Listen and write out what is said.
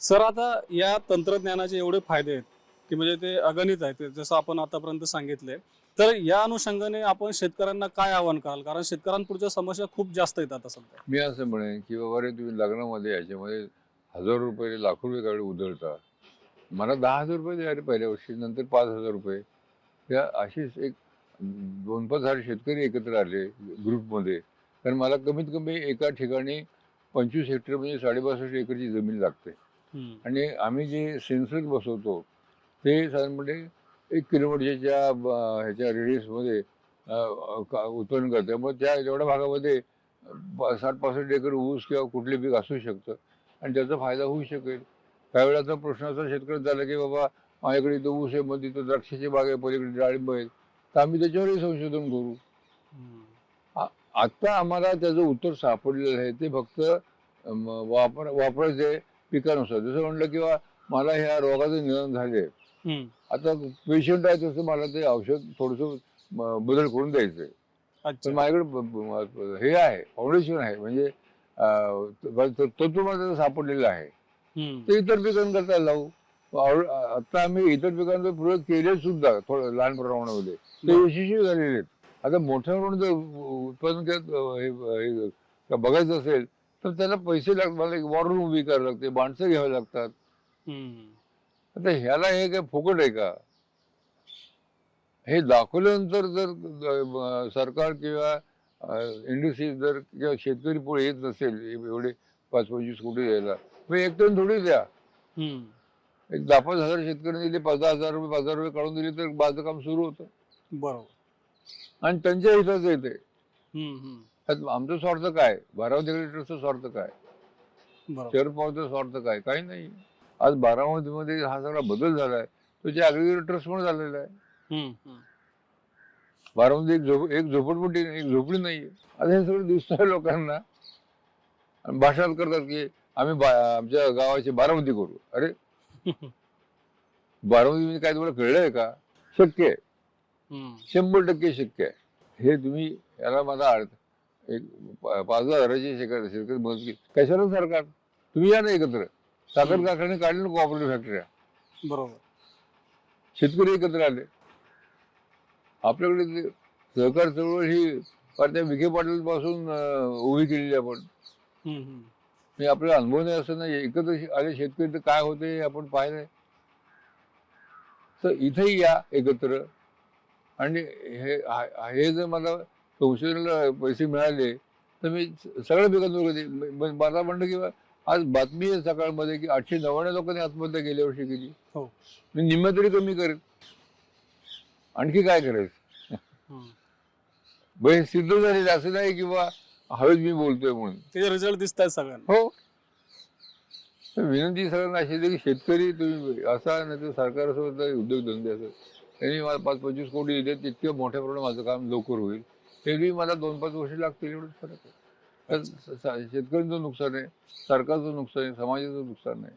Sir आता या तंत्रज्ञानाचे एवढे फायदे आहेत की म्हणजे ते अगणित आहेत जसं आपण आतापर्यंत सांगितले. तर या अनुषंगाने आपण शेतकऱ्यांना काय आवाहन कराल, कारण शेतकऱ्यांपुढच्या समस्या खूप जास्त आहेत आता सध्या. मी असं म्हणेन की बाबा रे तुम्ही लग्नामध्ये याच्यामध्ये ₹1000 लाखो रुपये गाडी उधळता. मला ₹10,000 द्या रे पहिल्या वर्षी, नंतर ₹5,000. त्या अशीच एक 2-5 हजार शेतकरी एकत्र आले ग्रुपमध्ये, तर मला कमीत कमी एका ठिकाणी 25 हेक्टर म्हणजे 65 एकरची जमीन लागते. हम्म. आणि आम्ही जे सेन्सर बसवतो ते साधारणपणे 1 किलोमीटरच्या ह्याच्या रेडियसमध्ये उत्पन्न करतं. त्यामुळे त्या एवढ्या भागामध्ये 60-65 एकर ऊस किंवा कुठले पीक असू शकतं आणि त्याचा फायदा होऊ शकेल. काही वेळाचा प्रश्न असा शेतकऱ्याचा झाला की बाबा माझ्याकडे इथं ऊस आहे, मग तिथं द्राक्षाची बाग आहे, पलीकडे डाळिंब आहेत, तर आम्ही त्याच्यावरही संशोधन करू. हम्म. आता आम्हाला त्याचं उत्तर सापडलेलं आहे. ते फक्त वापरायचे पिकानुसार. जसं म्हटलं किंवा मला ह्या रोगाचं निदान झाले, हम्म. आता पेशंट आहे तसं मला ते औषध थोडंसं बदल करून द्यायचं आहे. पण अच्छा. माझ्याकडे हे आहे, फाउंडेशन आहे, म्हणजे तत्व मला त्याचं सापडलेलं आहे. हम्म. ते इतर पिकांकरता लावू. आता आम्ही इतर पिकांचा प्रयोग केले सुद्धा थोडं लहान प्रमाणामध्ये, ते बरं. यशस्वी झालेले आहेत. आता मोठ्या प्रमाणात जर उत्पादन बघायचं असेल तर त्याला पैसे लागतात, मला एक वॉर रूम उभी करावी लागते, माणसं घ्यावी लागतात. हम्म. आता ह्याला हे काय फुकट आहे का? हे दाखवल्यानंतर जर सरकार किंवा इंडस्ट्री जर किंवा शेतकरी पुढे येत नसेल एवढे 5-25 कोटी द्यायला, मग एक टन थोडी द्या. हम्म. एक 10-5 हजार शेतकऱ्यांनी दिले, ₹10,000 ₹5,000 काढून दिले तर माझं काम सुरू होतं बरोबर. आणि त्यांच्या हिताचं येते. हम्म. हम्म. त्यात आमचा स्वार्थ काय? बारामती लिटरचा स्वार्थ काय? बरोबर. शरद पवारचा स्वार्थ काय? काही नाही. आज बारामतीमध्ये हा सगळा बदल झालाय तो त्या ॲग्रीकल्चर ट्रस्टमुळे झालेला आहे. हम्म. हम्म. बारामती एक झोपडपट्टी नाही, एक झोपडी नाहीये. आता हे सगळं दिसतंय लोकांना आणि भाषण करतात की आम्ही आमच्या गावाची बारामती करू. अरे बारामती म्हणजे काय तुम्हाला कळलंय का? शक्य आहे. हम्म. 100% शक्य आहे. हे तुम्ही याला मला एक 5,000 हजाराची शेतकरी मदत केली. कशाला सरकार? तुम्ही या ना एकत्र. साखर कारखाने काढले ना कोऑपरेटिव्ह फॅक्टऱ्या. बरोबर. शेतकरी एकत्र आले. आपल्याकडे ते सहकार चळवळ ही फार त्या विखे पाटील पासून उभी केलेली आपण. हम्म. हम्म. म्हणजे आपल्याला अनुभव नाही असं नाही. एकत्र आले शेतकरी तर काय होते हे आपण पाहिलंय. तर इथेही या एकत्र. आणि हे जर मला संशोधनाला पैसे मिळाले तर मी सगळ्या पिकांवर मला म्हणलं की आज बातमी आहे सकाळमध्ये की 899 लोकांनी आत्महत्या गेल्या वर्षी केली. हो. मी निम्म्या तरी कमी करेन. आणखी काय करायचं? हम्म. हे सिद्ध झालेलं असं नाही किंवा हवेत मी बोलतोय म्हणून. त्याचे रिझल्ट दिसत आहेत सगळ्यांना. हो. तर विनंती सगळ्यांना अशी आहे की शेतकरी तुम्ही असा नाही तर सरकारसोबत उद्योगधंदे असं त्यांनी मला 5-25 कोटी दिले, तितक्या मोठ्या प्रमाणात माझं काम लवकर होईल. तरी मला 2-5 वर्ष लागतील, एवढंच फरक आहे. तर शेतकऱ्यांचं नुकसान आहे, सरकारचं नुकसान आहे, समाजाचं नुकसान आहे.